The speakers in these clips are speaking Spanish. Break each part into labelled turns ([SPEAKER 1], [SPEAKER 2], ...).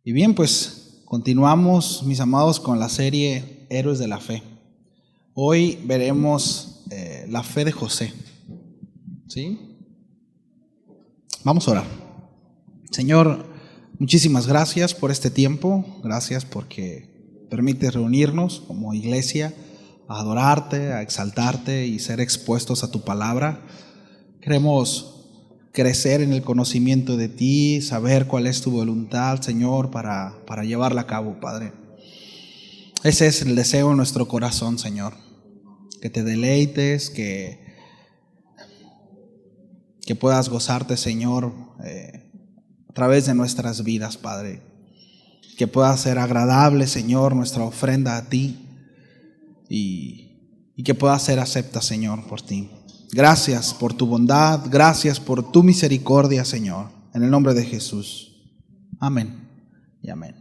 [SPEAKER 1] Y bien, pues continuamos, mis amados, con la serie Héroes de la Fe. Hoy veremos la fe de José. ¿Sí? Vamos a orar. Señor, muchísimas gracias por este tiempo. Gracias porque permites reunirnos como iglesia a adorarte, a exaltarte y ser expuestos a tu palabra. Queremos crecer en el conocimiento de ti, saber cuál es tu voluntad, Señor, para llevarla a cabo, Padre. Ese es el deseo de nuestro corazón, Señor. Que te deleites, que puedas gozarte, Señor, a través de nuestras vidas, Padre. Que pueda ser agradable, Señor, nuestra ofrenda a ti y que pueda ser acepta, Señor, por ti. Gracias por tu bondad, gracias por tu misericordia, Señor, en el nombre de Jesús. Amén y amén.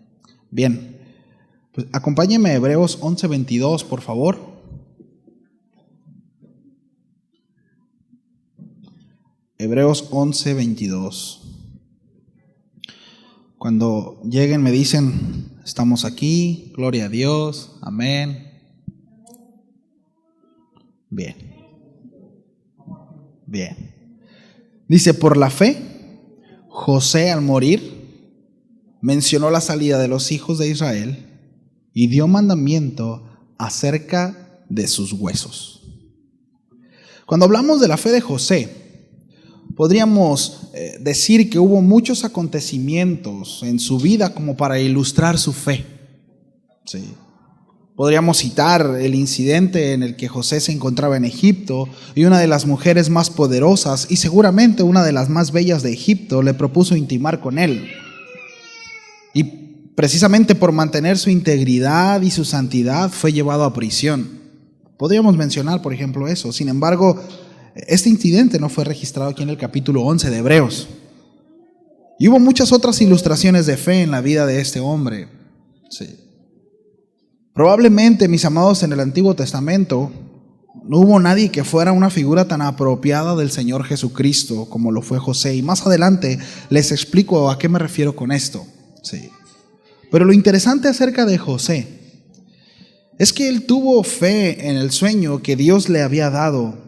[SPEAKER 1] Bien, pues acompáñenme a Hebreos 11:22, por favor. Hebreos 11:22. Cuando lleguen me dicen, estamos aquí, gloria a Dios, amén. Bien. Dice, por la fe, José al morir mencionó la salida de los hijos de Israel y dio mandamiento acerca de sus huesos. Cuando hablamos de la fe de José, podríamos decir que hubo muchos acontecimientos en su vida como para ilustrar su fe. Sí. Podríamos citar el incidente en el que José se encontraba en Egipto y una de las mujeres más poderosas y seguramente una de las más bellas de Egipto le propuso intimar con él. Y precisamente por mantener su integridad y su santidad fue llevado a prisión. Podríamos mencionar, por ejemplo, eso. Sin embargo, este incidente no fue registrado aquí en el capítulo 11 de Hebreos. Y hubo muchas otras ilustraciones de fe en la vida de este hombre. Sí. Probablemente, mis amados, en el Antiguo Testamento no hubo nadie que fuera una figura tan apropiada del Señor Jesucristo como lo fue José. Y más adelante les explico a qué me refiero con esto. Sí. Pero lo interesante acerca de José es que él tuvo fe en el sueño que Dios le había dado.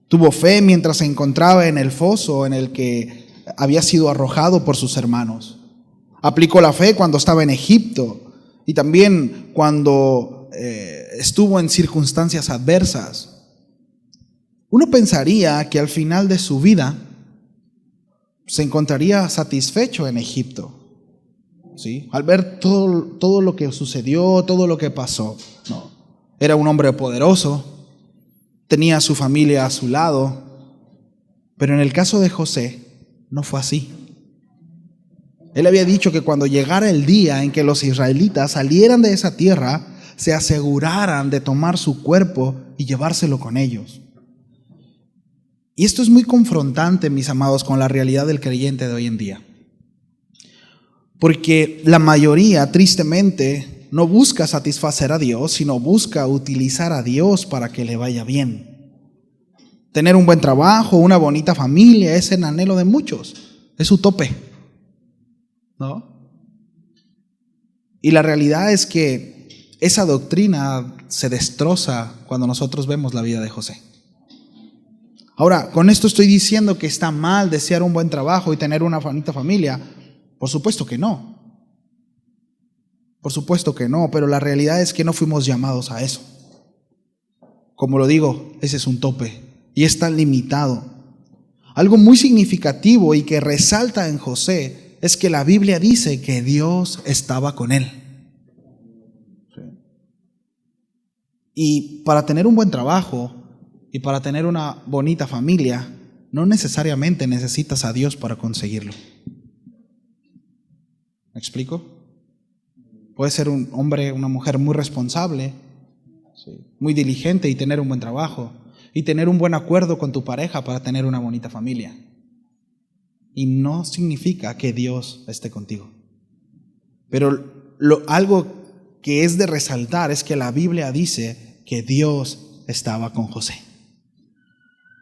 [SPEAKER 1] Tuvo fe mientras se encontraba en el foso en el que había sido arrojado por sus hermanos. Aplicó la fe cuando estaba en Egipto. Y también cuando estuvo en circunstancias adversas. Uno pensaría que al final de su vida se encontraría satisfecho en Egipto, ¿sí? Al ver todo lo que sucedió, todo lo que pasó. No. Era un hombre poderoso, tenía a su familia a su lado, pero en el caso de José no fue así. Él había dicho que cuando llegara el día en que los israelitas salieran de esa tierra, se aseguraran de tomar su cuerpo y llevárselo con ellos. Y esto es muy confrontante, mis amados, con la realidad del creyente de hoy en día. Porque la mayoría, tristemente, no busca satisfacer a Dios, sino busca utilizar a Dios para que le vaya bien. Tener un buen trabajo, una bonita familia, es el anhelo de muchos, es su tope. ¿No? Y la realidad es que esa doctrina se destroza cuando nosotros vemos la vida de José. Ahora, con esto estoy diciendo que está mal desear un buen trabajo y tener una bonita familia. Por supuesto que no. Por supuesto que no, pero la realidad es que no fuimos llamados a eso. Como lo digo, ese es un tope y es tan limitado. Algo muy significativo y que resalta en José es que la Biblia dice que Dios estaba con él. Sí. Y para tener un buen trabajo y para tener una bonita familia, no necesariamente necesitas a Dios para conseguirlo. ¿Me explico? Puedes ser un hombre, una mujer muy responsable, sí, muy diligente y tener un buen trabajo y tener un buen acuerdo con tu pareja para tener una bonita familia. Y no significa que Dios esté contigo. Pero algo que es de resaltar es que la Biblia dice que Dios estaba con José.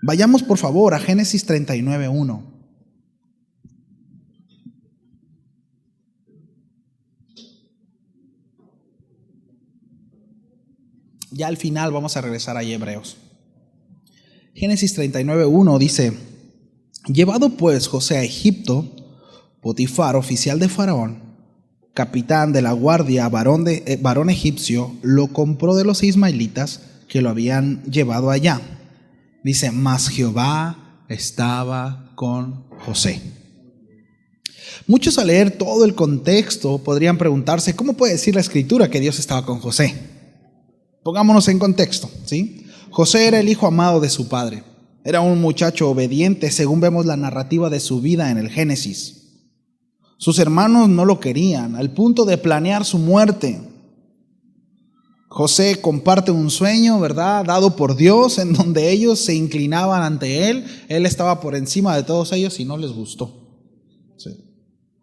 [SPEAKER 1] Vayamos por favor a Génesis 39:1. Ya al final vamos a regresar a Hebreos. Génesis 39:1 dice: llevado pues José a Egipto, Potifar, oficial de Faraón, capitán de la guardia, varón egipcio, lo compró de los ismaelitas que lo habían llevado allá. Dice: mas Jehová estaba con José. Muchos al leer todo el contexto podrían preguntarse: ¿cómo puede decir la Escritura que Dios estaba con José? Pongámonos en contexto, ¿sí? José era el hijo amado de su padre. Era un muchacho obediente, según vemos la narrativa de su vida en el Génesis. Sus hermanos no lo querían, al punto de planear su muerte. José comparte un sueño, ¿verdad?, dado por Dios, en donde ellos se inclinaban ante él. Él estaba por encima de todos ellos y no les gustó. Sí.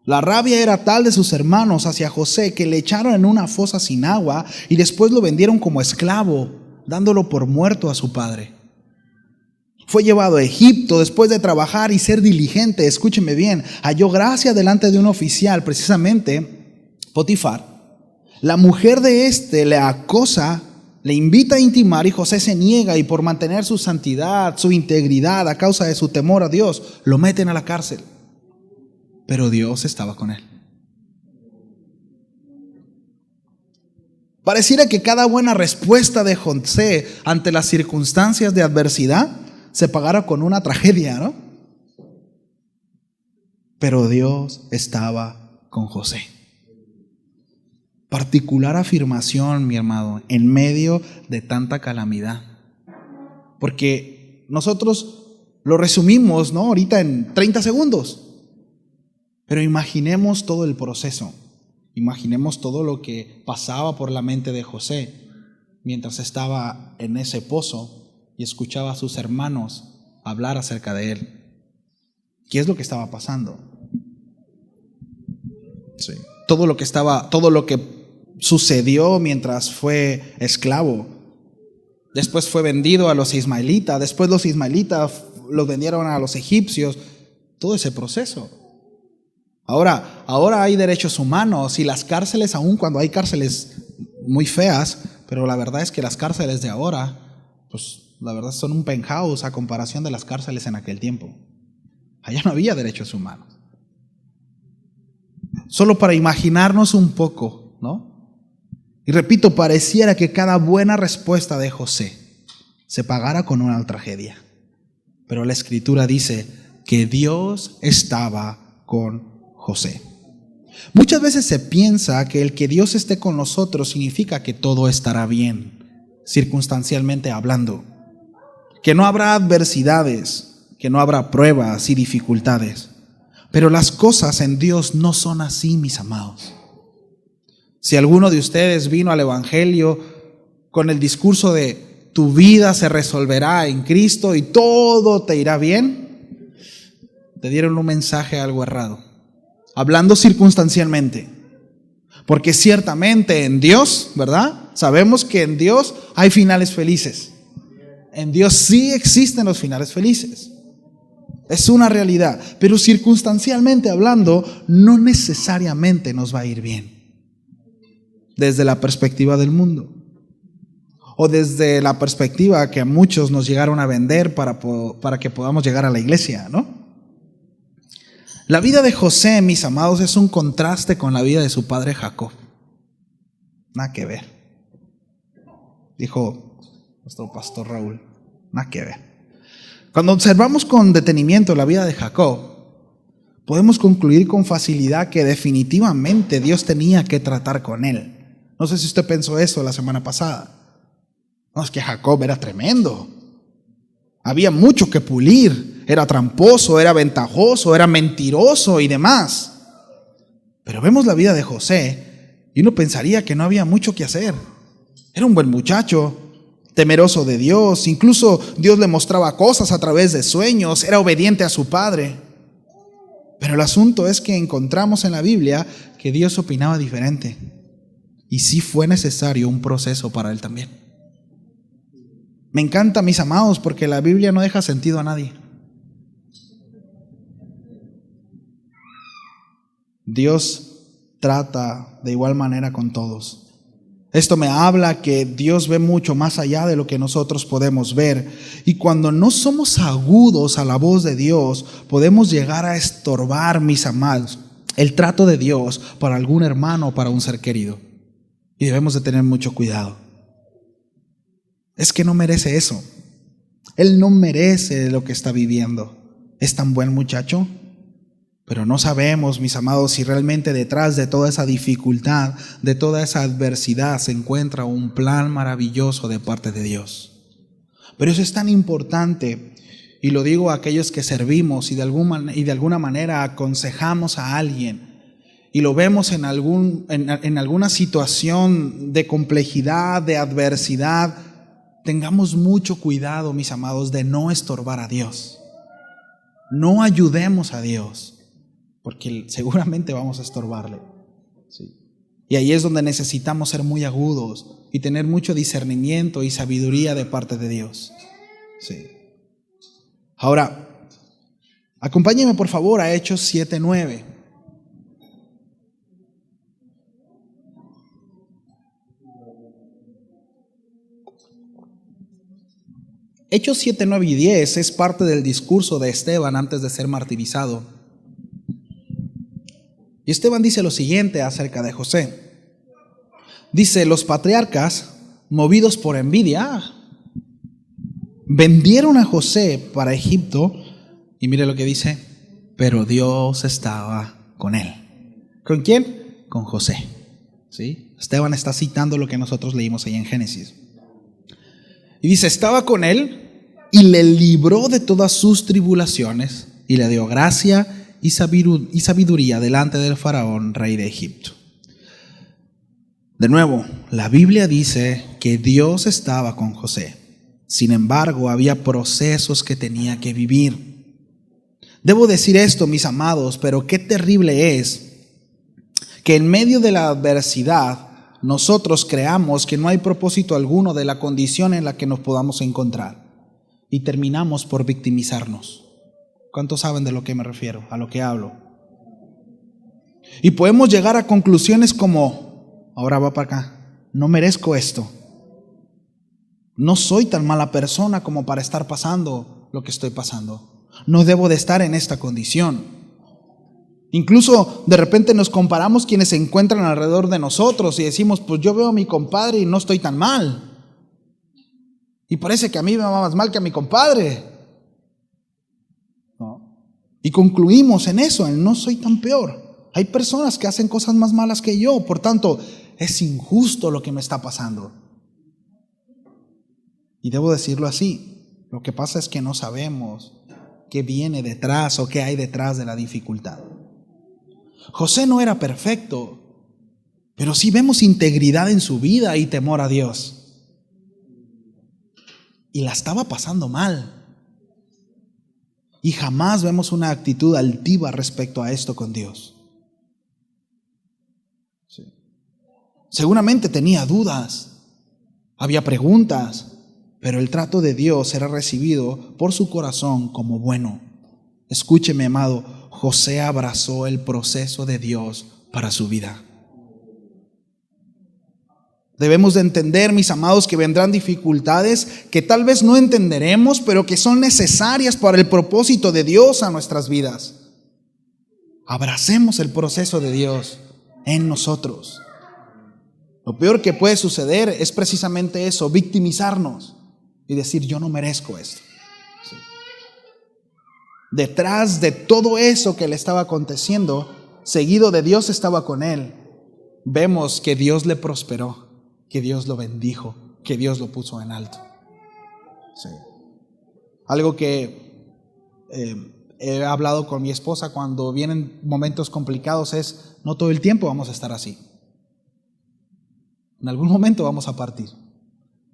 [SPEAKER 1] La rabia era tal de sus hermanos hacia José que le echaron en una fosa sin agua y después lo vendieron como esclavo, dándolo por muerto a su padre. Fue llevado a Egipto después de trabajar y ser diligente. Escúcheme bien, halló gracia delante de un oficial, precisamente Potifar. La mujer de este le acosa, le invita a intimar y José se niega, y por mantener su santidad, su integridad, a causa de su temor a Dios, lo meten a la cárcel. Pero Dios estaba con él. Pareciera que cada buena respuesta de José ante las circunstancias de adversidad se pagara con una tragedia, ¿no? Pero Dios estaba con José. Particular afirmación, mi hermano, en medio de tanta calamidad. Porque nosotros lo resumimos, ¿no?, ahorita en 30 segundos. Pero imaginemos todo el proceso. Imaginemos todo lo que pasaba por la mente de José mientras estaba en ese pozo y escuchaba a sus hermanos hablar acerca de él. ¿Qué es lo que estaba pasando? Sí. Todo lo que sucedió mientras fue esclavo. Después fue vendido a los ismaelitas. Después los ismaelitas los vendieron a los egipcios. Todo ese proceso. Ahora hay derechos humanos y las cárceles, aun cuando hay cárceles muy feas, pero la verdad es que las cárceles de ahora, pues la verdad son un penthouse a comparación de las cárceles en aquel tiempo. Allá no había derechos humanos. Solo para imaginarnos un poco, ¿no? Y repito, pareciera que cada buena respuesta de José se pagara con una tragedia. Pero la Escritura dice que Dios estaba con José. Muchas veces se piensa que el que Dios esté con nosotros significa que todo estará bien, circunstancialmente hablando, que no habrá adversidades, que no habrá pruebas y dificultades. Pero las cosas en Dios no son así, mis amados. Si alguno de ustedes vino al Evangelio con el discurso de tu vida se resolverá en Cristo y todo te irá bien, te dieron un mensaje algo errado. Hablando circunstancialmente, porque ciertamente en Dios, ¿verdad? Sabemos que en Dios hay finales felices. En Dios sí existen los finales felices. Es una realidad, pero circunstancialmente hablando, no necesariamente nos va a ir bien. Desde la perspectiva del mundo, o desde la perspectiva que a muchos nos llegaron a vender para que podamos llegar a la iglesia, ¿no? La vida de José, mis amados, es un contraste con la vida de su padre Jacob. Nada que ver. Dijo nuestro pastor Raúl, nada que ver. Cuando observamos con detenimiento la vida de Jacob, podemos concluir con facilidad que definitivamente Dios tenía que tratar con él. No sé si usted pensó eso la semana pasada. No, es que Jacob era tremendo. Había mucho que pulir. Era tramposo, era ventajoso, era mentiroso y demás. Pero vemos la vida de José y uno pensaría que no había mucho que hacer. Era un buen muchacho, temeroso de Dios. Incluso Dios le mostraba cosas a través de sueños. Era obediente a su padre. Pero el asunto es que encontramos en la Biblia que Dios opinaba diferente. Y sí fue necesario un proceso para él también. Me encanta, mis amados, porque la Biblia no deja sentido a nadie. Dios trata de igual manera con todos. Esto me habla que Dios ve mucho más allá de lo que nosotros podemos ver. Y cuando no somos agudos a la voz de Dios, podemos llegar a estorbar, mis amados, el trato de Dios para algún hermano o para un ser querido. Y debemos de tener mucho cuidado. Es que no merece eso. Él no merece lo que está viviendo. Es tan buen muchacho, pero no sabemos, mis amados, si realmente detrás de toda esa dificultad, de toda esa adversidad, se encuentra un plan maravilloso de parte de Dios. Pero eso es tan importante, y lo digo a aquellos que servimos y de alguna manera aconsejamos a alguien, y lo vemos en alguna situación de complejidad, de adversidad. Tengamos mucho cuidado, mis amados, de no estorbar a Dios. No ayudemos a Dios, porque seguramente vamos a estorbarle. Sí. Y ahí es donde necesitamos ser muy agudos y tener mucho discernimiento y sabiduría de parte de Dios. Sí. Ahora, acompáñenme por favor a Hechos 7:9. Hechos 7, 9 y 10 es parte del discurso de Esteban antes de ser martirizado. Y Esteban dice lo siguiente acerca de José. Dice: los patriarcas, movidos por envidia, vendieron a José para Egipto. Y mire lo que dice: pero Dios estaba con él. ¿Con quién? Con José. ¿Sí? Esteban está citando lo que nosotros leímos ahí en Génesis. Y dice: estaba con él y le libró de todas sus tribulaciones y le dio gracia y sabiduría delante del faraón, rey de Egipto. De nuevo, la Biblia dice que Dios estaba con José. Sin embargo, había procesos que tenía que vivir. Debo decir esto, mis amados, pero qué terrible es que en medio de la adversidad nosotros creamos que no hay propósito alguno de la condición en la que nos podamos encontrar y terminamos por victimizarnos. ¿Cuántos saben de lo que me refiero, a lo que hablo? Y podemos llegar a conclusiones como: ahora va para acá, no merezco esto, no soy tan mala persona como para estar pasando lo que estoy pasando, no debo de estar en esta condición. Incluso de repente nos comparamos quienes se encuentran alrededor de nosotros y decimos: pues yo veo a mi compadre y no estoy tan mal, y parece que a mí me va más mal que a mi compadre, ¿no? Y concluimos en eso, en no soy tan peor. Hay personas que hacen cosas más malas que yo, por tanto es injusto lo que me está pasando. Y debo decirlo así, lo que pasa es que no sabemos qué viene detrás o qué hay detrás de la dificultad. José no era perfecto, pero sí vemos integridad en su vida y temor a Dios. Y la estaba pasando mal. Y jamás vemos una actitud altiva respecto a esto con Dios. Sí. Seguramente tenía dudas, había preguntas, pero el trato de Dios era recibido por su corazón como bueno. Escúcheme, amado, José abrazó el proceso de Dios para su vida. Debemos de entender, mis amados, que vendrán dificultades que tal vez no entenderemos, pero que son necesarias para el propósito de Dios a nuestras vidas. Abracemos el proceso de Dios en nosotros. Lo peor que puede suceder es precisamente eso, victimizarnos y decir: yo no merezco esto. Sí. Detrás de todo eso que le estaba aconteciendo, seguido de Dios estaba con él, vemos que Dios le prosperó, que Dios lo bendijo, que Dios lo puso en alto. Sí. Algo que he hablado con mi esposa cuando vienen momentos complicados es: no todo el tiempo vamos a estar así. En algún momento vamos a partir.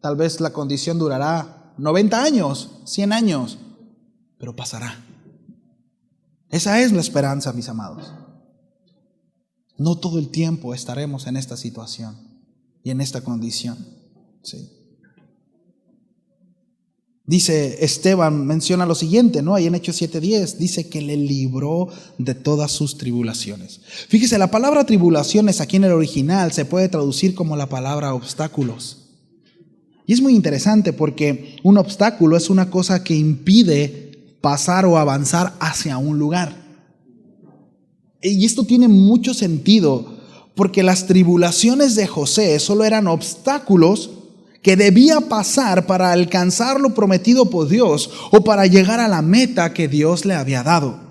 [SPEAKER 1] Tal vez la condición durará 90 años, 100 años, pero pasará. Esa es la esperanza, mis amados. No todo el tiempo estaremos en esta situación y en esta condición. Sí. Dice Esteban, menciona lo siguiente, ¿no? Ahí en Hechos 7:10, dice que le libró de todas sus tribulaciones. Fíjese, la palabra tribulaciones aquí en el original se puede traducir como la palabra obstáculos. Y es muy interesante porque un obstáculo es una cosa que impide pasar o avanzar hacia un lugar. Y esto tiene mucho sentido porque las tribulaciones de José solo eran obstáculos que debía pasar para alcanzar lo prometido por Dios o para llegar a la meta que Dios le había dado.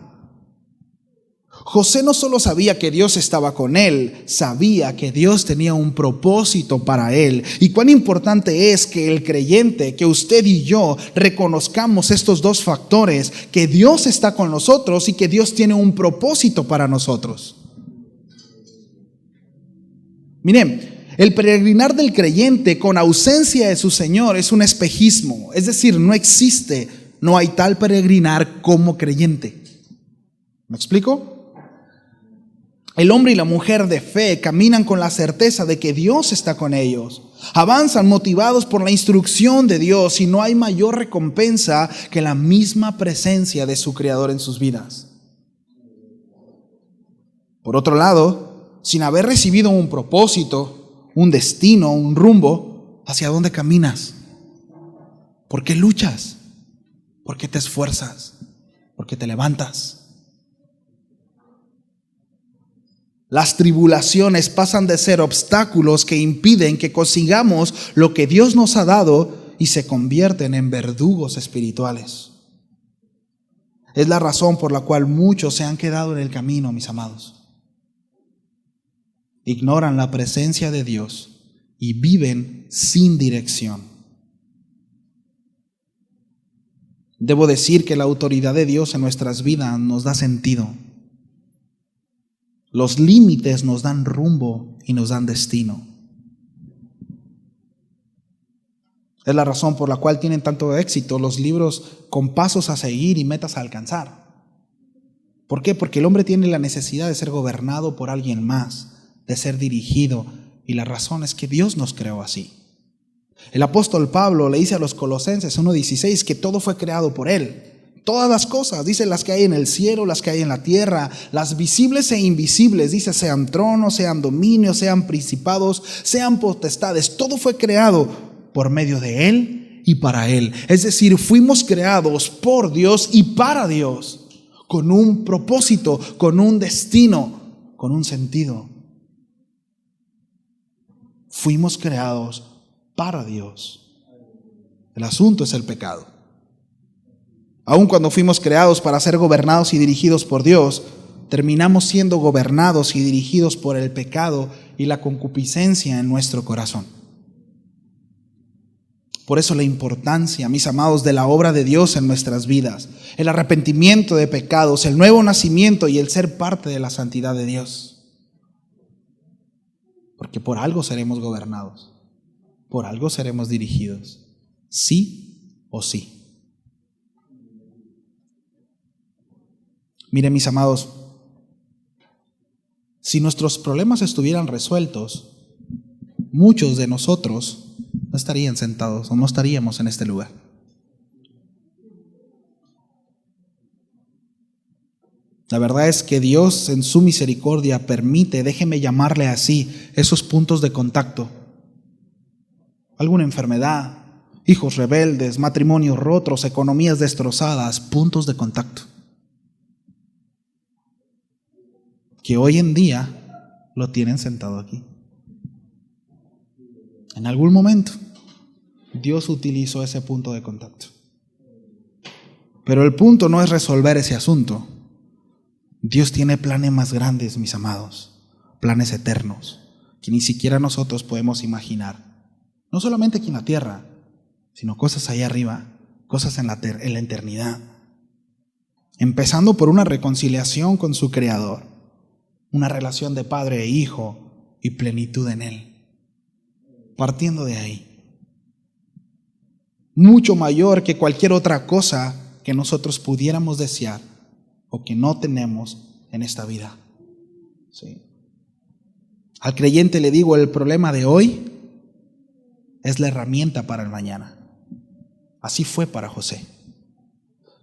[SPEAKER 1] José no solo sabía que Dios estaba con él, sabía que Dios tenía un propósito para él. Y cuán importante es que el creyente, que usted y yo reconozcamos estos dos factores, que Dios está con nosotros y que Dios tiene un propósito para nosotros. Miren, el peregrinar del creyente con ausencia de su Señor es un espejismo, es decir, no existe, no hay tal peregrinar como creyente. ¿Me explico? El hombre y la mujer de fe caminan con la certeza de que Dios está con ellos. Avanzan motivados por la instrucción de Dios y no hay mayor recompensa que la misma presencia de su Creador en sus vidas. Por otro lado, sin haber recibido un propósito, un destino, un rumbo, ¿hacia dónde caminas? ¿Por qué luchas? ¿Por qué te esfuerzas? ¿Por qué te levantas? Las tribulaciones pasan de ser obstáculos que impiden que consigamos lo que Dios nos ha dado y se convierten en verdugos espirituales. Es la razón por la cual muchos se han quedado en el camino, mis amados. Ignoran la presencia de Dios y viven sin dirección. Debo decir que la autoridad de Dios en nuestras vidas nos da sentido. Los límites nos dan rumbo y nos dan destino. Es la razón por la cual tienen tanto éxito los libros con pasos a seguir y metas a alcanzar. ¿Por qué? Porque el hombre tiene la necesidad de ser gobernado por alguien más, de ser dirigido, y la razón es que Dios nos creó así. El apóstol Pablo le dice a los Colosenses 1:16 que todo fue creado por él. Todas las cosas, dice, las que hay en el cielo, las que hay en la tierra, las visibles e invisibles, dice, sean tronos, sean dominios, sean principados, sean potestades, todo fue creado por medio de Él y para Él. Es decir, fuimos creados por Dios y para Dios, con un propósito, con un destino, con un sentido. Fuimos creados para Dios. El asunto es el pecado. Aun cuando fuimos creados para ser gobernados y dirigidos por Dios, terminamos siendo gobernados y dirigidos por el pecado y la concupiscencia en nuestro corazón. Por eso la importancia, mis amados, de la obra de Dios en nuestras vidas, el arrepentimiento de pecados, el nuevo nacimiento y el ser parte de la santidad de Dios. Porque por algo seremos gobernados, por algo seremos dirigidos, sí o sí. Miren, mis amados, si nuestros problemas estuvieran resueltos, muchos de nosotros no estarían sentados o no estaríamos en este lugar. La verdad es que Dios en su misericordia permite, déjeme llamarle así, esos puntos de contacto. Alguna enfermedad, hijos rebeldes, matrimonios rotos, economías destrozadas, puntos de contacto. Que hoy en día lo tienen sentado aquí. En algún momento Dios utilizó ese punto de contacto. Pero el punto no es resolver ese asunto. Dios tiene planes más grandes, mis amados, planes eternos, que ni siquiera nosotros podemos imaginar. No solamente aquí en la tierra, sino cosas allá arriba, cosas en la eternidad. Empezando por una reconciliación con su Creador, una relación de padre e hijo y plenitud en Él. Partiendo de ahí, mucho mayor que cualquier otra cosa que nosotros pudiéramos desear o que no tenemos en esta vida. Sí. Al creyente le digo, el problema de hoy es la herramienta para el mañana. Así fue para José.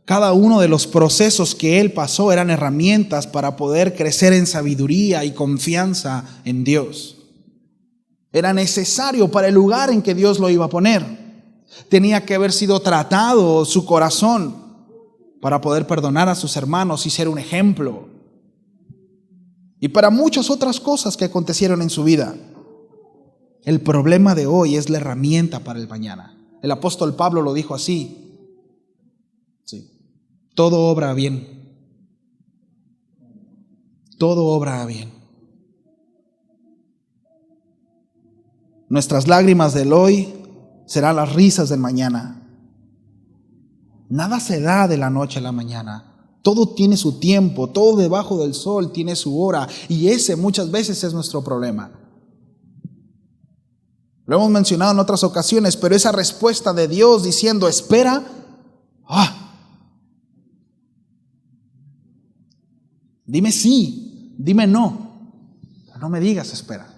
[SPEAKER 1] Cada uno de los procesos que él pasó eran herramientas para poder crecer en sabiduría y confianza en Dios. Era necesario para el lugar en que Dios lo iba a poner. Tenía que haber sido tratado su corazón para poder perdonar a sus hermanos y ser un ejemplo. Y para muchas otras cosas que acontecieron en su vida. El problema de hoy es la herramienta para el mañana. El apóstol Pablo lo dijo así. Sí. Todo obra bien. Todo obra bien. Nuestras lágrimas del hoy serán las risas del mañana. Nada se da de la noche a la mañana. Todo tiene su tiempo, todo debajo del sol tiene su hora, y ese muchas veces es nuestro problema. Lo hemos mencionado en otras ocasiones, pero esa respuesta de Dios diciendo, espera, dime sí, dime no, no me digas espera.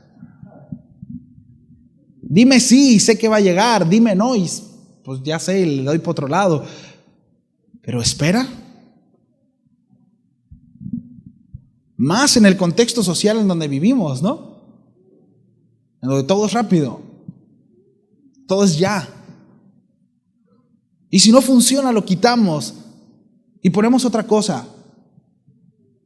[SPEAKER 1] Dime sí y sé que va a llegar, dime no y pues ya sé, le doy por otro lado. Pero espera. Más en el contexto social en donde vivimos, ¿no? En donde todo es rápido. Todo es ya. Y si no funciona, lo quitamos y ponemos otra cosa.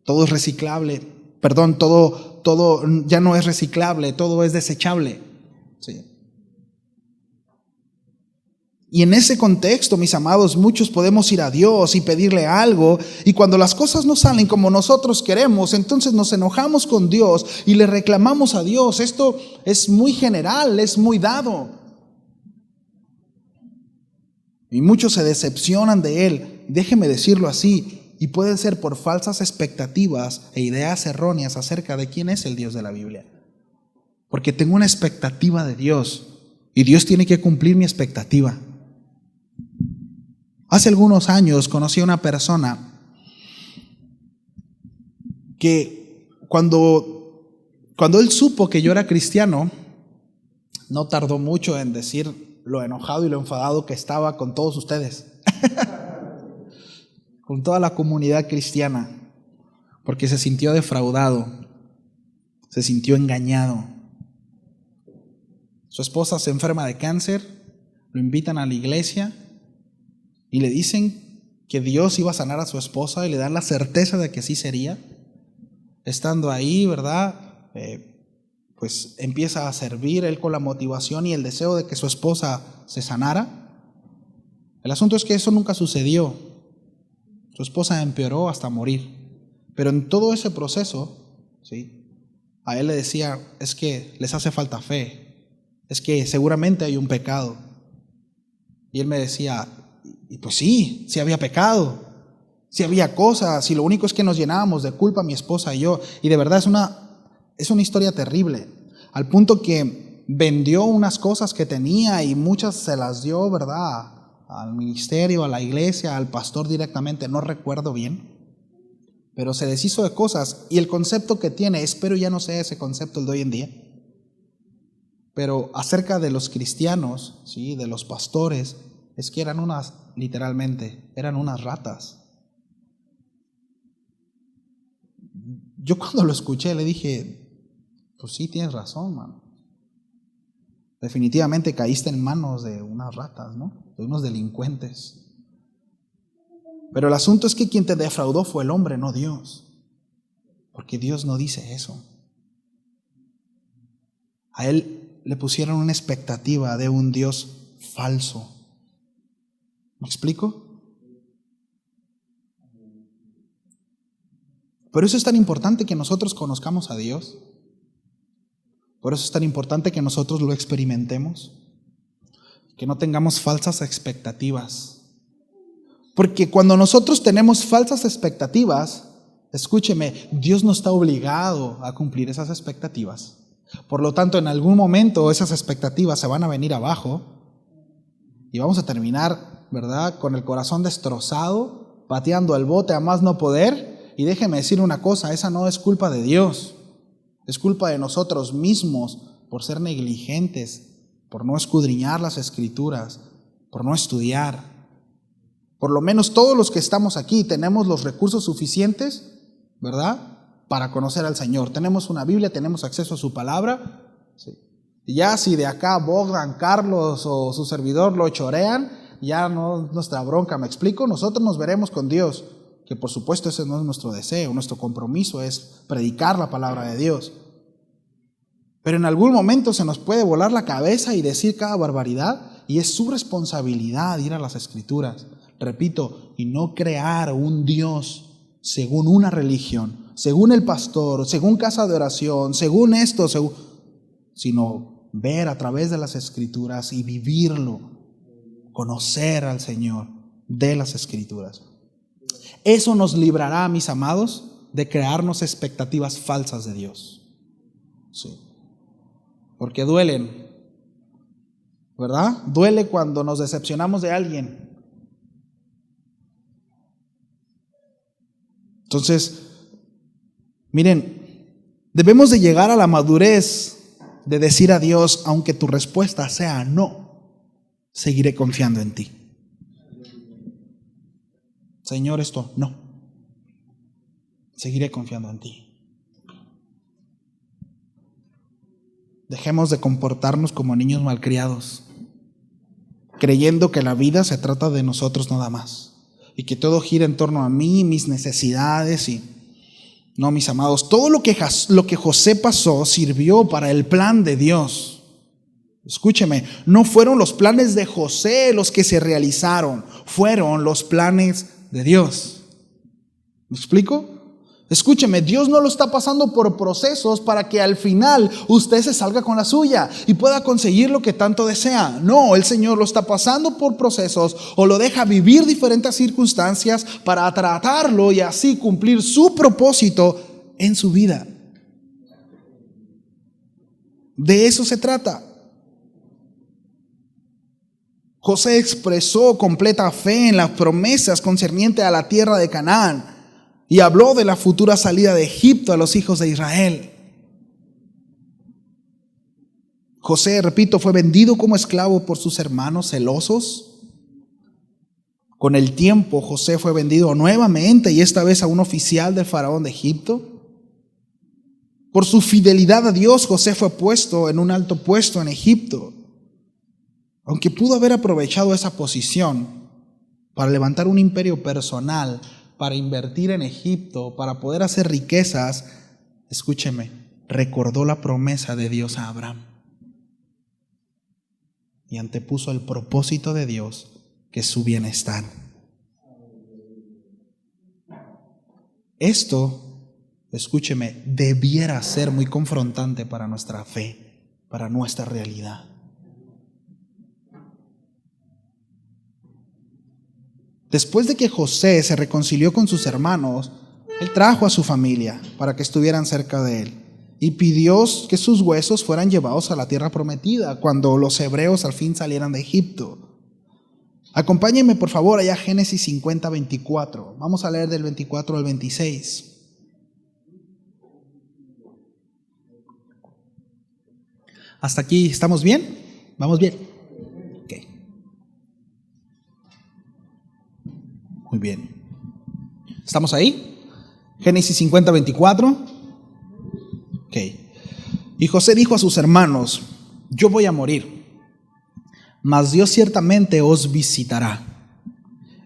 [SPEAKER 1] Todo es reciclable. Perdón, todo ya no es reciclable, todo es desechable. Sí. Y en ese contexto, mis amados, muchos podemos ir a Dios y pedirle algo, y cuando las cosas no salen como nosotros queremos, entonces nos enojamos con Dios y le reclamamos a Dios. Esto es muy general, es muy dado. Y muchos se decepcionan de Él, déjeme decirlo así, y puede ser por falsas expectativas e ideas erróneas acerca de quién es el Dios de la Biblia. Porque tengo una expectativa de Dios, y Dios tiene que cumplir mi expectativa. Hace algunos años conocí a una persona que cuando él supo que yo era cristiano, no tardó mucho en decir lo enojado y lo enfadado que estaba con todos ustedes, con toda la comunidad cristiana, porque se sintió defraudado, se sintió engañado. Su esposa se enferma de cáncer, lo invitan a la iglesia y le dicen que Dios iba a sanar a su esposa y le dan la certeza de que sí sería. Estando ahí, ¿verdad? Pues empieza a servir él con la motivación y el deseo de que su esposa se sanara. El asunto es que eso nunca sucedió. Su esposa empeoró hasta morir. Pero en todo ese proceso, ¿sí?, a él le decía, es que les hace falta fe, es que seguramente hay un pecado. Y él me decía, y pues sí había pecado, sí había cosas, y lo único es que nos llenábamos de culpa mi esposa y yo. Y de verdad es una historia terrible, al punto que vendió unas cosas que tenía y muchas se las dio, ¿verdad?, al ministerio, a la iglesia, al pastor directamente, no recuerdo bien, pero se deshizo de cosas. Y el concepto que tiene, espero ya no sea ese concepto el de hoy en día, pero acerca de los cristianos, ¿sí?, de los pastores, es que eran literalmente, eran unas ratas. Yo cuando lo escuché le dije, pues sí, tienes razón, mano. Definitivamente caíste en manos de unas ratas, ¿no?, de unos delincuentes. Pero el asunto es que quien te defraudó fue el hombre, no Dios. Porque Dios no dice eso. A él le pusieron una expectativa de un Dios falso. ¿Me explico? Por eso es tan importante que nosotros conozcamos a Dios. Por eso es tan importante que nosotros lo experimentemos. Que no tengamos falsas expectativas. Porque cuando nosotros tenemos falsas expectativas, escúcheme, Dios no está obligado a cumplir esas expectativas. Por lo tanto, en algún momento esas expectativas se van a venir abajo y vamos a terminar, ¿verdad?, con el corazón destrozado, pateando el bote a más no poder. Y déjeme decir una cosa, esa no es culpa de Dios, es culpa de nosotros mismos por ser negligentes, por no escudriñar las Escrituras, por no estudiar. Por lo menos todos los que estamos aquí tenemos los recursos suficientes, ¿verdad?, para conocer al Señor. Tenemos una Biblia, tenemos acceso a su palabra. Sí. Y ya si de acá Bogdan, Carlos o su servidor lo chorean, ya no es nuestra bronca, ¿me explico? Nosotros nos veremos con Dios, que por supuesto ese no es nuestro deseo, nuestro compromiso es predicar la palabra de Dios. Pero en algún momento se nos puede volar la cabeza y decir cada barbaridad, y es su responsabilidad ir a las Escrituras, repito, y no crear un Dios según una religión, según el pastor, según casa de oración, según esto, sino ver a través de las Escrituras y vivirlo, conocer al Señor de las Escrituras. Eso nos librará, mis amados, de crearnos expectativas falsas de Dios. Sí. Porque duelen, ¿verdad? Duele cuando nos decepcionamos de alguien. Entonces, miren, debemos de llegar a la madurez de decir a Dios, aunque tu respuesta sea no, seguiré confiando en ti. Señor, esto no, seguiré confiando en ti. Dejemos de comportarnos como niños malcriados, creyendo que la vida se trata de nosotros nada más y que todo gira en torno a mí, mis necesidades y... No, mis amados, todo lo que José pasó sirvió para el plan de Dios. Escúcheme, no fueron los planes de José los que se realizaron, fueron los planes de Dios. ¿Me explico? Escúcheme, Dios no lo está pasando por procesos para que al final usted se salga con la suya y pueda conseguir lo que tanto desea. No, el Señor lo está pasando por procesos o lo deja vivir diferentes circunstancias para tratarlo y así cumplir su propósito en su vida. De eso se trata. José expresó completa fe en las promesas concernientes a la tierra de Canaán. Y habló de la futura salida de Egipto a los hijos de Israel. José, repito, fue vendido como esclavo por sus hermanos celosos. Con el tiempo, José fue vendido nuevamente y esta vez a un oficial del faraón de Egipto. Por su fidelidad a Dios, José fue puesto en un alto puesto en Egipto. Aunque pudo haber aprovechado esa posición para levantar un imperio personal, para invertir en Egipto, para poder hacer riquezas, escúcheme, recordó la promesa de Dios a Abraham y antepuso el propósito de Dios, que es su bienestar. Esto, escúcheme, debiera ser muy confrontante para nuestra fe, para nuestra realidad. Después de que José se reconcilió con sus hermanos, él trajo a su familia para que estuvieran cerca de él y pidió que sus huesos fueran llevados a la tierra prometida cuando los hebreos al fin salieran de Egipto. Acompáñenme por favor allá a Génesis 50, 24. Vamos a leer del 24 al 26. ¿Hasta aquí estamos bien? ¿Vamos bien? Muy bien. ¿Estamos ahí? Génesis 50, 24. Ok. Y José dijo a sus hermanos: yo voy a morir, mas Dios ciertamente os visitará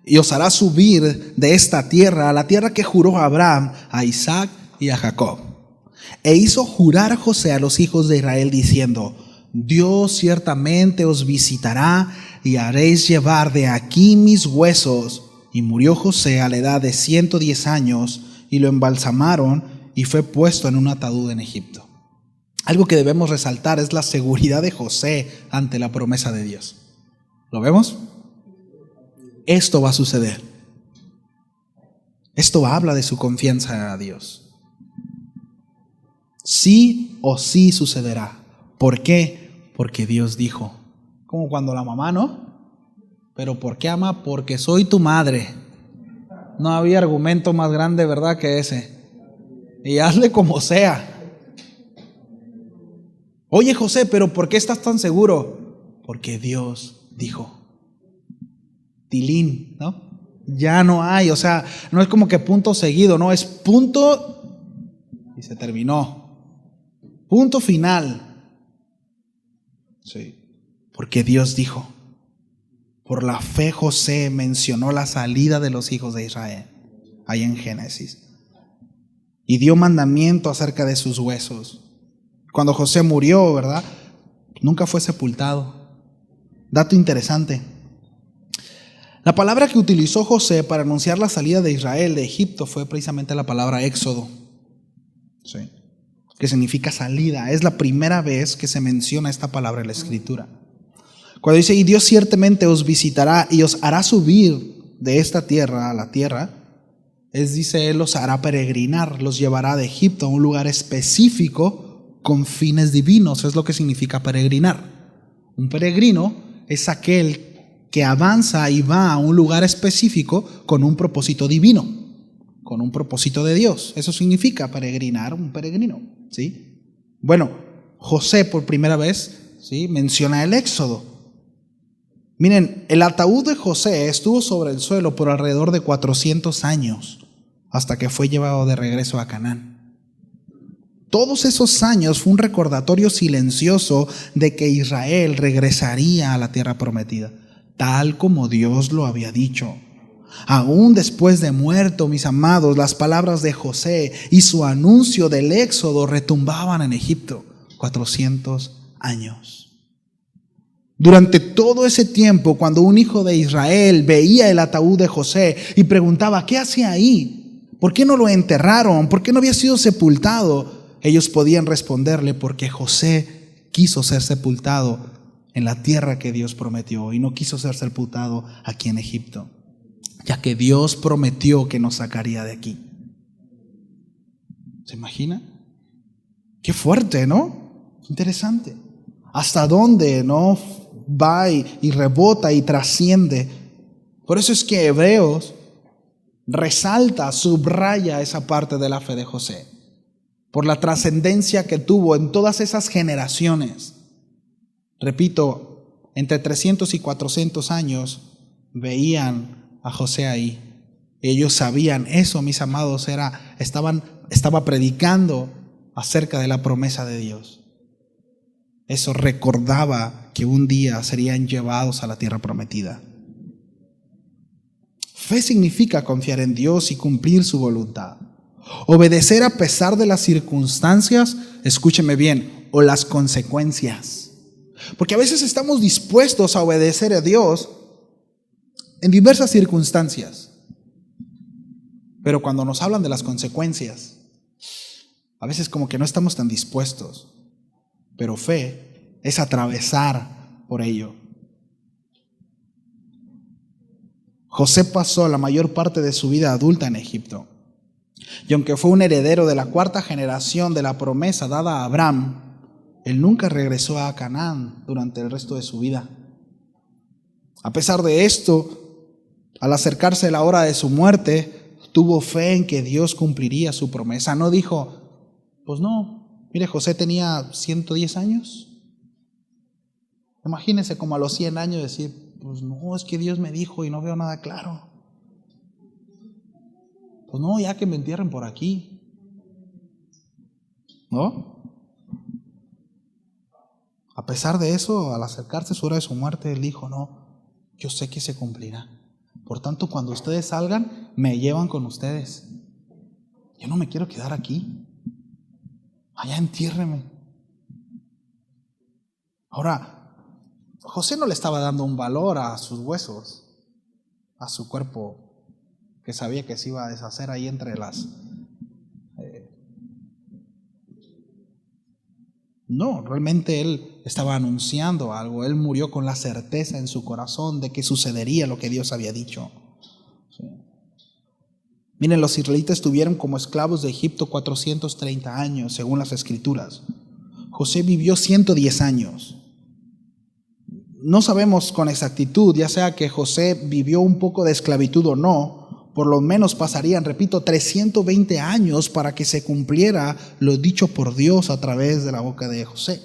[SPEAKER 1] y os hará subir de esta tierra a la tierra que juró a Abraham, a Isaac y a Jacob. E hizo jurar a José a los hijos de Israel diciendo: Dios ciertamente os visitará y haréis llevar de aquí mis huesos. Y murió José a la edad de 110 años y lo embalsamaron y fue puesto en un ataúd en Egipto. Algo que debemos resaltar es la seguridad de José ante la promesa de Dios. ¿Lo vemos? Esto va a suceder. Esto habla de su confianza a Dios. Sí o sí sucederá. ¿Por qué? Porque Dios dijo. Como cuando la mamá, ¿no? ¿Pero por qué, ama? Porque soy tu madre. No había argumento más grande, ¿verdad?, que ese. Y hazle como sea. Oye, José, ¿pero por qué estás tan seguro? Porque Dios dijo. tilín, ¿no? Ya no hay, o sea, no es como que punto seguido, no, es punto y se terminó. Punto final. Sí, porque Dios dijo, por la fe José mencionó la salida de los hijos de Israel, ahí en Génesis, y dio mandamiento acerca de sus huesos. Cuando José murió, ¿verdad? Nunca fue sepultado. Dato interesante. La palabra que utilizó José para anunciar la salida de Israel de Egipto fue precisamente la palabra éxodo, ¿sí?, que significa salida. Es la primera vez que se menciona esta palabra en la Escritura. Cuando dice, y Dios ciertamente os visitará y os hará subir de esta tierra a la tierra, dice, Él los hará peregrinar, los llevará de Egipto a un lugar específico con fines divinos. Es lo que significa peregrinar. Un peregrino es aquel que avanza y va a un lugar específico con un propósito divino, con un propósito de Dios. Eso significa peregrinar, un peregrino, ¿sí? Bueno, José por primera vez, ¿sí?, menciona el éxodo. Miren, el ataúd de José estuvo sobre el suelo por alrededor de 400 años hasta que fue llevado de regreso a Canaán. Todos esos años fue un recordatorio silencioso de que Israel regresaría a la tierra prometida, tal como Dios lo había dicho. Aún después de muerto, mis amados, las palabras de José y su anuncio del éxodo retumbaban en Egipto 400 años. Durante todo ese tiempo, cuando un hijo de Israel veía el ataúd de José y preguntaba, ¿qué hacía ahí? ¿Por qué no lo enterraron? ¿Por qué no había sido sepultado? Ellos podían responderle, porque José quiso ser sepultado en la tierra que Dios prometió y no quiso ser sepultado aquí en Egipto, ya que Dios prometió que nos sacaría de aquí. ¿Se imagina? Qué fuerte, ¿no? Interesante. Hasta dónde, ¿no?, va y rebota y trasciende. Por eso es que Hebreos resalta, subraya esa parte de la fe de José, por la trascendencia que tuvo en todas esas generaciones. Repito, entre 300 y 400 años veían a José ahí. Ellos sabían eso, mis amados, estaba predicando acerca de la promesa de Dios. Eso recordaba que un día serían llevados a la tierra prometida. Fe significa confiar en Dios y cumplir su voluntad. Obedecer a pesar de las circunstancias, escúcheme bien, o las consecuencias. Porque a veces estamos dispuestos a obedecer a Dios en diversas circunstancias. Pero cuando nos hablan de las consecuencias, a veces como que no estamos tan dispuestos. Pero fe es atravesar por ello. José pasó la mayor parte de su vida adulta en Egipto. Y aunque fue un heredero de la cuarta generación de la promesa dada a Abraham, él nunca regresó a Canaán durante el resto de su vida. A pesar de esto, al acercarse la hora de su muerte, tuvo fe en que Dios cumpliría su promesa. No dijo, pues no, mire, José tenía 110 años. Imagínense como a los 100 años decir, pues no, es que Dios me dijo y no veo nada claro. Pues no, ya que me entierren por aquí. ¿No? A pesar de eso, al acercarse su hora de su muerte, él dijo, no, yo sé que se cumplirá. Por tanto, cuando ustedes salgan, me llevan con ustedes. Yo no me quiero quedar aquí. Allá entiérreme. Ahora, José no le estaba dando un valor a sus huesos, a su cuerpo, que sabía que se iba a deshacer ahí entre las... No, realmente él estaba anunciando algo. Él murió con la certeza en su corazón de que sucedería lo que Dios había dicho. Sí. Miren, los israelitas estuvieron como esclavos de Egipto 430 años, según las Escrituras. José vivió 110 años. No sabemos con exactitud, ya sea que José vivió un poco de esclavitud o no. Por lo menos pasarían, repito, 320 años para que se cumpliera lo dicho por Dios a través de la boca de José.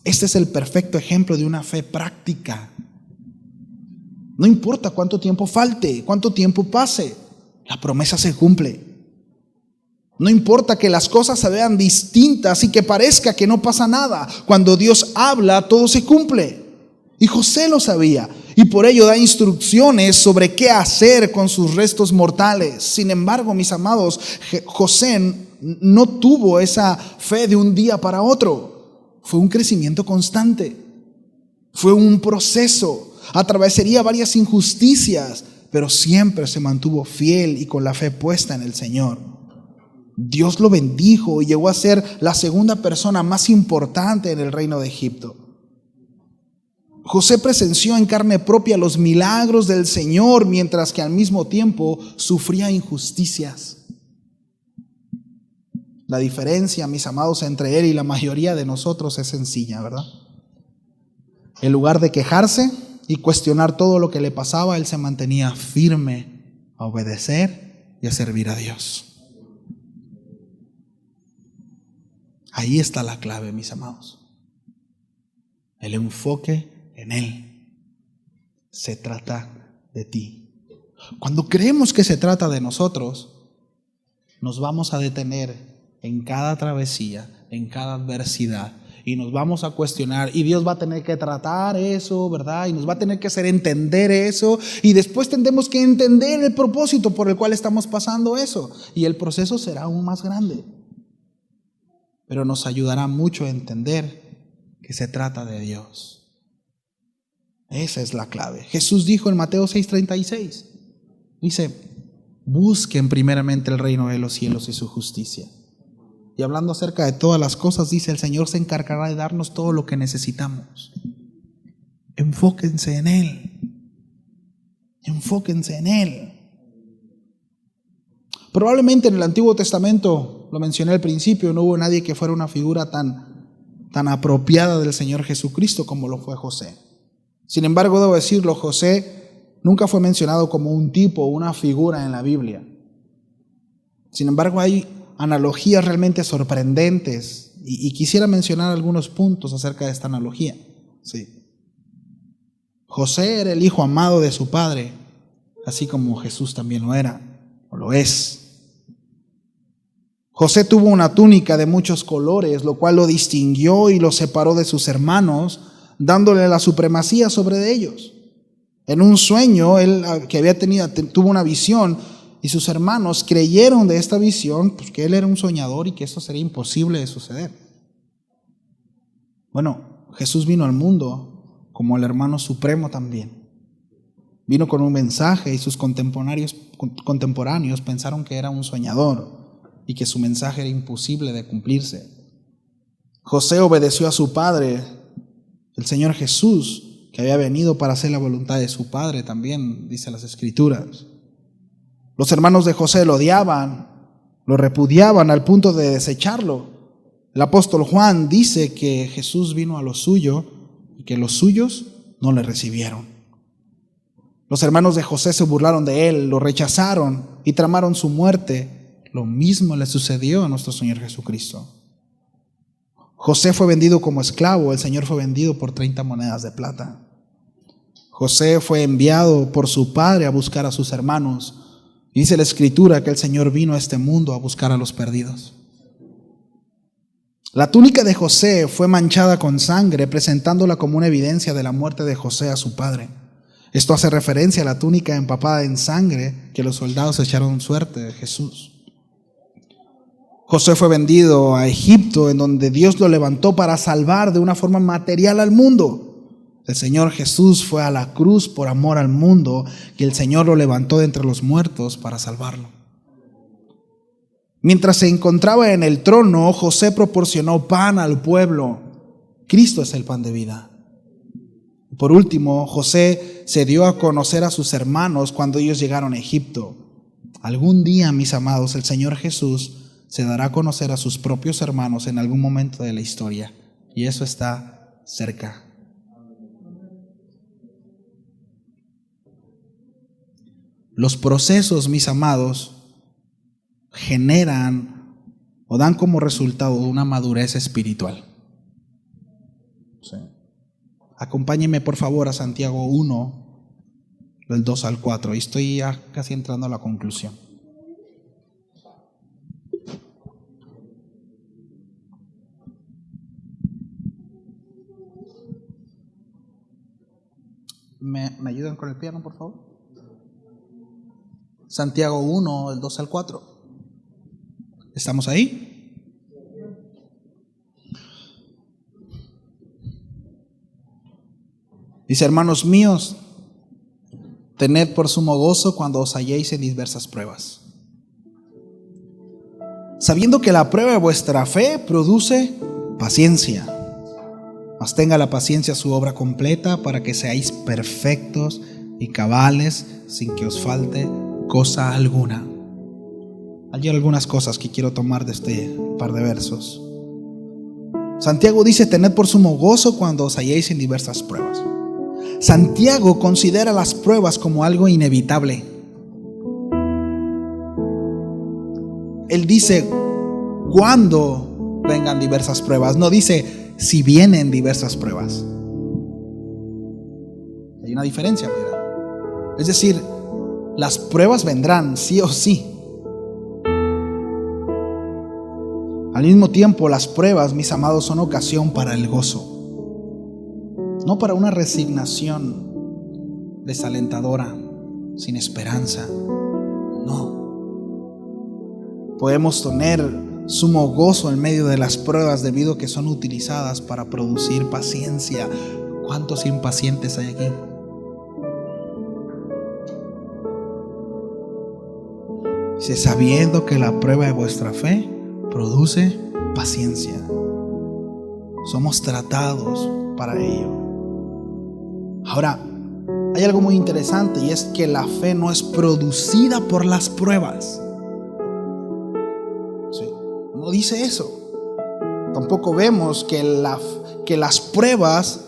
[SPEAKER 1] Este es el perfecto ejemplo de una fe práctica. No importa cuánto tiempo falte, cuánto tiempo pase, la promesa se cumple. No importa que las cosas se vean distintas y que parezca que no pasa nada. Cuando Dios habla, todo se cumple. Y José lo sabía. Y por ello da instrucciones sobre qué hacer con sus restos mortales. Sin embargo, mis amados, José no tuvo esa fe de un día para otro. Fue un crecimiento constante. Fue un proceso. Atravesaría varias injusticias, pero siempre se mantuvo fiel y con la fe puesta en el Señor. Dios lo bendijo y llegó a ser la segunda persona más importante en el reino de Egipto. José presenció en carne propia los milagros del Señor, mientras que al mismo tiempo sufría injusticias. La diferencia, mis amados, entre él y la mayoría de nosotros es sencilla, ¿verdad? En lugar de quejarse y cuestionar todo lo que le pasaba, él se mantenía firme a obedecer y a servir a Dios. Ahí está la clave, mis amados. El enfoque en Él. Se trata de ti. Cuando creemos que se trata de nosotros, nos vamos a detener en cada travesía, en cada adversidad, y nos vamos a cuestionar, y Dios va a tener que tratar eso, ¿verdad? Y nos va a tener que hacer entender eso, y después tendremos que entender el propósito por el cual estamos pasando eso, y el proceso será aún más grande. Pero nos ayudará mucho a entender que se trata de Dios. Esa es la clave. Jesús dijo en Mateo 6:36, dice, busquen primeramente el reino de los cielos y su justicia. Y hablando acerca de todas las cosas, dice, el Señor se encargará de darnos todo lo que necesitamos. Enfóquense en Él. Enfóquense en Él. Probablemente en el Antiguo Testamento, lo mencioné al principio, no hubo nadie que fuera una figura tan apropiada del Señor Jesucristo como lo fue José. Sin embargo, debo decirlo, José nunca fue mencionado como un tipo o una figura en la Biblia. Sin embargo, hay analogías realmente sorprendentes y quisiera mencionar algunos puntos acerca de esta analogía. Sí. José era el hijo amado de su padre, así como Jesús también lo era, o lo es. José tuvo una túnica de muchos colores, lo cual lo distinguió y lo separó de sus hermanos, dándole la supremacía sobre ellos. En un sueño, él que había tenido, tuvo una visión, y sus hermanos creyeron de esta visión, pues que él era un soñador y que eso sería imposible de suceder. Bueno, Jesús vino al mundo como el hermano supremo también. Vino con un mensaje y sus contemporáneos pensaron que era un soñador y que su mensaje era imposible de cumplirse. José obedeció a su padre, el Señor Jesús, que había venido para hacer la voluntad de su padre también, dice las Escrituras. Los hermanos de José lo odiaban, lo repudiaban al punto de desecharlo. El apóstol Juan dice que Jesús vino a lo suyo y que los suyos no le recibieron. Los hermanos de José se burlaron de él, lo rechazaron y tramaron su muerte. Lo mismo le sucedió a nuestro Señor Jesucristo. José fue vendido como esclavo, el Señor fue vendido por 30 monedas de plata. José fue enviado por su padre a buscar a sus hermanos. Y dice la Escritura que el Señor vino a este mundo a buscar a los perdidos. La túnica de José fue manchada con sangre, presentándola como una evidencia de la muerte de José a su padre. Esto hace referencia a la túnica empapada en sangre que los soldados echaron suerte de Jesús. José fue vendido a Egipto, en donde Dios lo levantó para salvar de una forma material al mundo. El Señor Jesús fue a la cruz por amor al mundo y el Señor lo levantó de entre los muertos para salvarlo. Mientras se encontraba en el trono, José proporcionó pan al pueblo. Cristo es el pan de vida. Por último, José se dio a conocer a sus hermanos cuando ellos llegaron a Egipto. Algún día, mis amados, el Señor Jesús se dará a conocer a sus propios hermanos en algún momento de la historia. Y eso está cerca. Los procesos, mis amados, generan o dan como resultado una madurez espiritual. Sí. Acompáñenme por favor a Santiago 1, del 2 al 4. Y estoy ya casi entrando a la conclusión. ¿Me ayudan con el piano, por favor? Santiago 1, del 2 al 4. ¿Estamos ahí? Dice: hermanos míos, tened por sumo gozo cuando os halléis en diversas pruebas, sabiendo que la prueba de vuestra fe produce paciencia. Mas tenga la paciencia su obra completa, para que seáis perfectos y cabales, sin que os falte cosa alguna. Hay algunas cosas que quiero tomar de este par de versos. Santiago dice: tened por sumo gozo cuando os halléis en diversas pruebas. Santiago considera las pruebas como algo inevitable. Él dice cuando vengan diversas pruebas, no dice si vienen diversas pruebas. Hay una diferencia, ¿verdad? Es decir, las pruebas vendrán sí o sí. Al mismo tiempo, las pruebas, mis amados, son ocasión para el gozo, no para una resignación desalentadora, sin esperanza. No. Podemos tener sumo gozo en medio de las pruebas, debido a que son utilizadas para producir paciencia. ¿Cuántos impacientes hay aquí? Dice: sabiendo que la prueba de vuestra fe produce paciencia. Somos tratados para ello. Ahora, hay algo muy interesante, y es que la fe no es producida por las pruebas. Sí, no dice eso. Tampoco vemos que las pruebas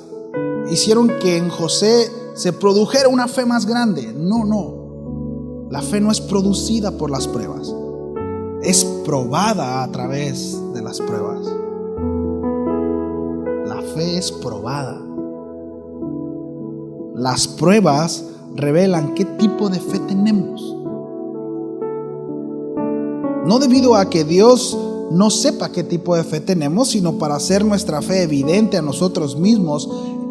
[SPEAKER 1] hicieron que en José se produjera una fe más grande. No. La fe no es producida por las pruebas, es probada a través de las pruebas. La fe es probada. Las pruebas revelan qué tipo de fe tenemos. No debido a que Dios no sepa qué tipo de fe tenemos, sino para hacer nuestra fe evidente a nosotros mismos,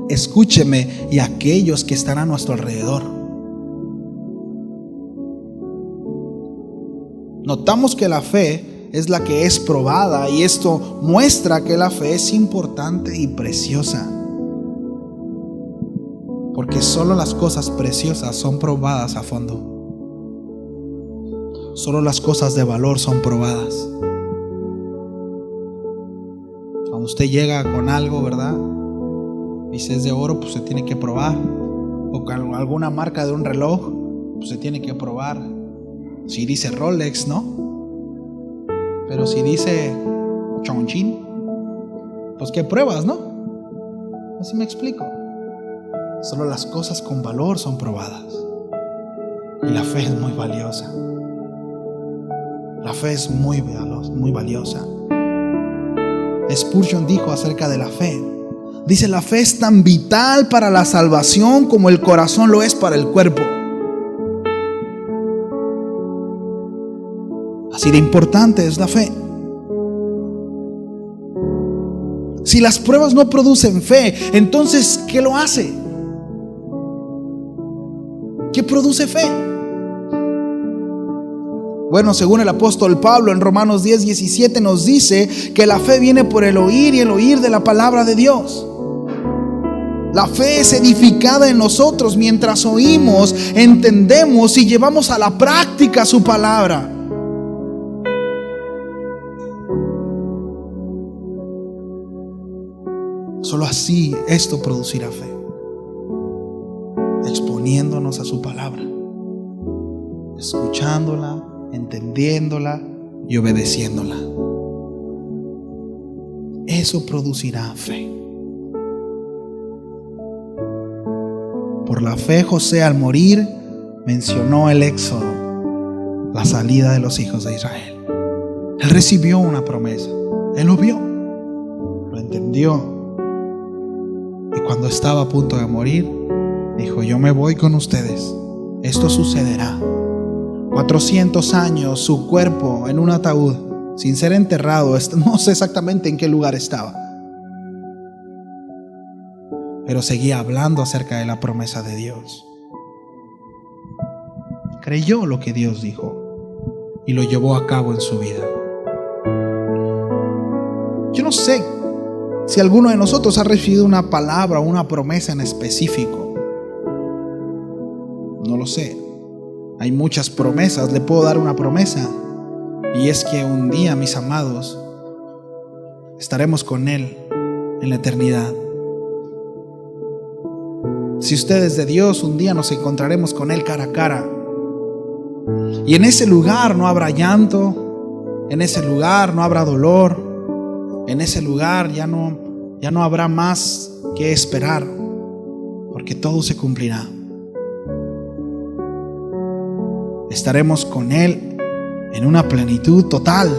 [SPEAKER 1] escúcheme, y a aquellos que están a nuestro alrededor. Notamos que la fe es la que es probada, y esto muestra que la fe es importante y preciosa, porque solo las cosas preciosas son probadas a fondo. Solo las cosas de valor son probadas. Cuando usted llega con algo, ¿verdad? Y si es de oro, pues se tiene que probar. O con alguna marca de un reloj, pues se tiene que probar. Si dice Rolex, ¿no? Pero si dice Chongqing, pues ¿qué pruebas, no? Así me explico. Solo las cosas con valor son probadas. Y la fe es muy valiosa. La fe es muy valiosa. Spurgeon dijo acerca de la fe. Dice: la fe es tan vital para la salvación como el corazón lo es para el cuerpo. Así de importante es la fe. Si las pruebas no producen fe, entonces ¿qué lo hace? ¿Qué produce fe? Bueno, según el apóstol Pablo en Romanos 10:17 nos dice que la fe viene por el oír, y el oír de la palabra de Dios. La fe es edificada en nosotros mientras oímos, entendemos y llevamos a la práctica su palabra. Solo así esto producirá fe, exponiéndonos a su palabra, escuchándola, entendiéndola y obedeciéndola. Eso producirá fe. Por la fe, José, al morir, mencionó el éxodo, la salida de los hijos de Israel. Él recibió una promesa, él lo vio, lo entendió, y cuando estaba a punto de morir, dijo: yo me voy con ustedes, esto sucederá. 400 años, su cuerpo en un ataúd, sin ser enterrado, no sé exactamente en qué lugar estaba, pero seguía hablando acerca de la promesa de Dios. Creyó lo que Dios dijo y lo llevó a cabo en su vida. Yo no sé si alguno de nosotros ha recibido una palabra o una promesa en específico. No lo sé. Hay muchas promesas. Le puedo dar una promesa, y es que un día, mis amados, estaremos con Él en la eternidad. Si usted es de Dios, un día nos encontraremos con Él cara a cara. Y en ese lugar no habrá llanto, en ese lugar no habrá dolor, en ese lugar ya no habrá más que esperar, porque todo se cumplirá. Estaremos con Él en una plenitud total.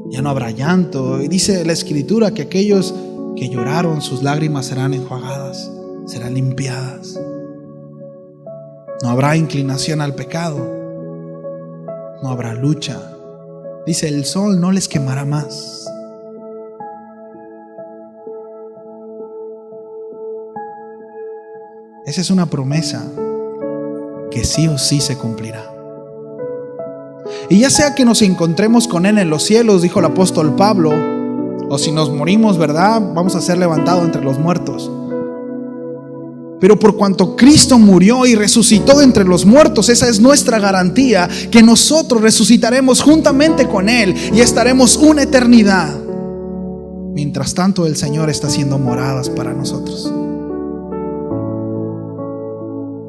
[SPEAKER 1] Ya no habrá llanto. Y dice la Escritura que aquellos que lloraron, sus lágrimas serán enjuagadas, serán limpiadas. No habrá inclinación al pecado, no habrá lucha. Dice, el sol no les quemará más. Esa es una promesa que sí o sí se cumplirá. Y ya sea que nos encontremos con Él en los cielos, dijo el apóstol Pablo, o si nos morimos, ¿verdad?, vamos a ser levantados entre los muertos. Pero por cuanto Cristo murió y resucitó de entre los muertos, esa es nuestra garantía, que nosotros resucitaremos juntamente con Él y estaremos una eternidad. Mientras tanto, el Señor está haciendo moradas para nosotros.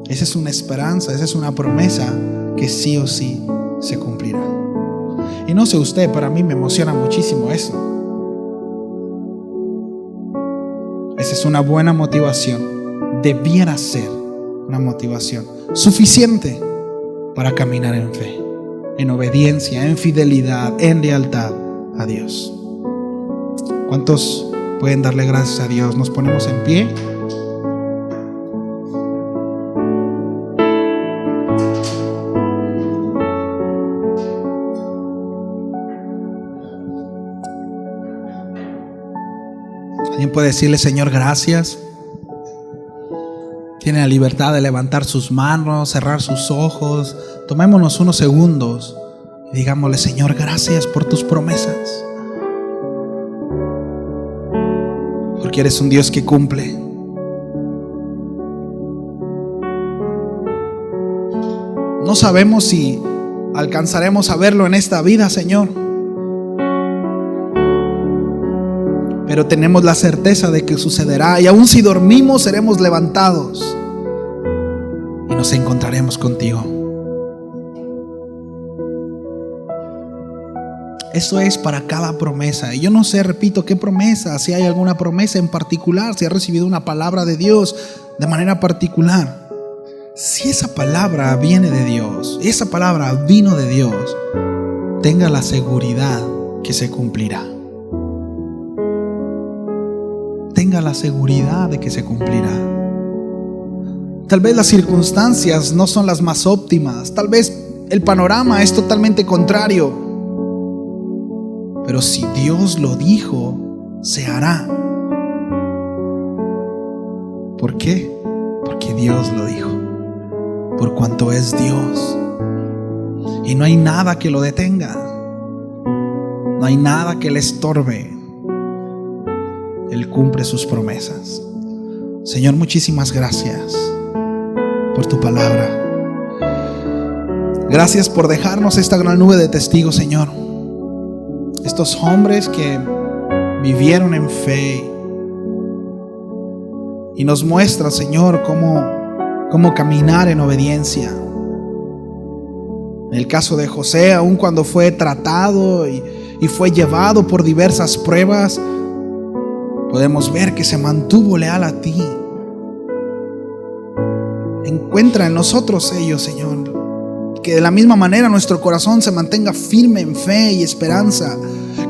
[SPEAKER 1] Esa es una esperanza, esa es una promesa que sí o sí se cumplirá. Y no sé usted, para mí me emociona muchísimo eso. Esa es una buena motivación. Debiera ser una motivación suficiente para caminar en fe, en obediencia, en fidelidad, en lealtad a Dios. ¿Cuántos pueden darle gracias a Dios? Nos ponemos en pie. ¿Alguien puede decirle, Señor, gracias? Tiene la libertad de levantar sus manos, cerrar sus ojos. Tomémonos unos segundos y digámosle, Señor, gracias por tus promesas. Porque eres un Dios que cumple. No sabemos si alcanzaremos a verlo en esta vida, Señor, pero tenemos la certeza de que sucederá. Y aun si dormimos, seremos levantados y nos encontraremos contigo. Eso es para cada promesa. Y yo no sé, repito, qué promesa, si hay alguna promesa en particular, si ha recibido una palabra de Dios de manera particular. Si esa palabra viene de Dios, esa palabra vino de Dios, tenga la seguridad que se cumplirá. Tenga la seguridad de que se cumplirá. Tal vez las circunstancias no son las más óptimas, tal vez el panorama es totalmente contrario, pero si Dios lo dijo, se hará. ¿Por qué? Porque Dios lo dijo, por cuanto es Dios, y no hay nada que lo detenga, no hay nada que le estorbe. Él cumple sus promesas. Señor, muchísimas gracias por tu palabra. Gracias por dejarnos esta gran nube de testigos, Señor. Estos hombres que vivieron en fe y nos muestra, Señor, cómo caminar en obediencia. En el caso de José, aun cuando fue tratado y fue llevado por diversas pruebas, podemos ver que se mantuvo leal a ti. Encuentra en nosotros ellos, Señor, que de la misma manera nuestro corazón se mantenga firme en fe y esperanza,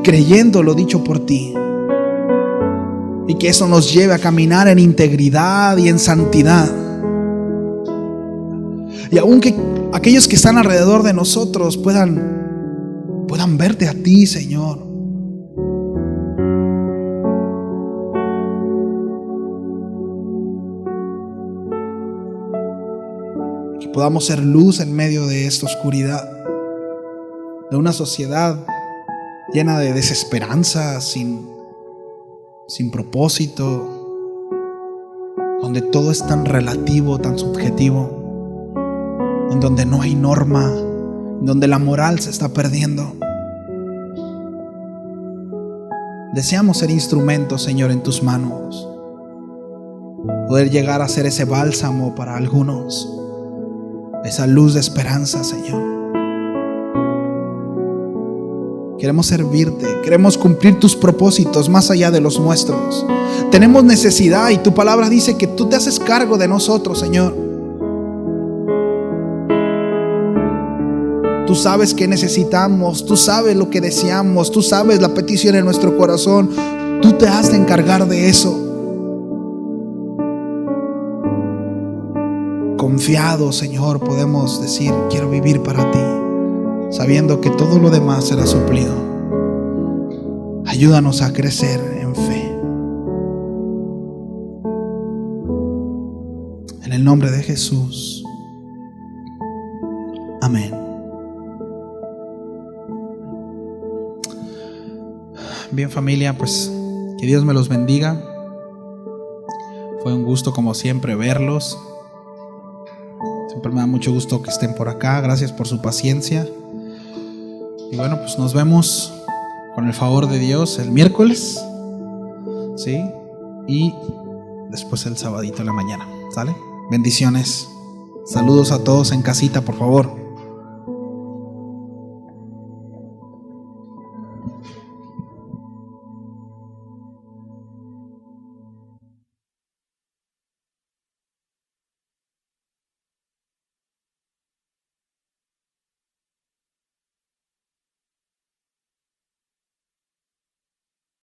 [SPEAKER 1] creyendo lo dicho por ti, y que eso nos lleve a caminar en integridad y en santidad. Y aun que aquellos que están alrededor de nosotros puedan verte a ti, Señor. Que podamos ser luz en medio de esta oscuridad, de una sociedad llena de desesperanza, sin propósito, donde todo es tan relativo, tan subjetivo, en donde no hay norma, en donde la moral se está perdiendo. Deseamos ser instrumentos, Señor, en tus manos, poder llegar a ser ese bálsamo para algunos, esa luz de esperanza, Señor. Queremos servirte, queremos cumplir tus propósitos más allá de los nuestros. Tenemos necesidad y tu palabra dice que tú te haces cargo de nosotros, Señor. Tú sabes qué necesitamos, tú sabes lo que deseamos, tú sabes la petición en nuestro corazón. Tú te has de encargar de eso. Confiados, Señor, podemos decir: quiero vivir para ti, sabiendo que todo lo demás será suplido. Ayúdanos a crecer en fe. En el nombre de Jesús. Amén. Bien, familia, pues que Dios me los bendiga. Fue un gusto, como siempre, verlos. Siempre me da mucho gusto que estén por acá. Gracias por su paciencia. Y bueno, pues nos vemos con el favor de Dios el miércoles, ¿sí? Y después el sabadito en la mañana, ¿sale? Bendiciones. Saludos a todos en casita, por favor.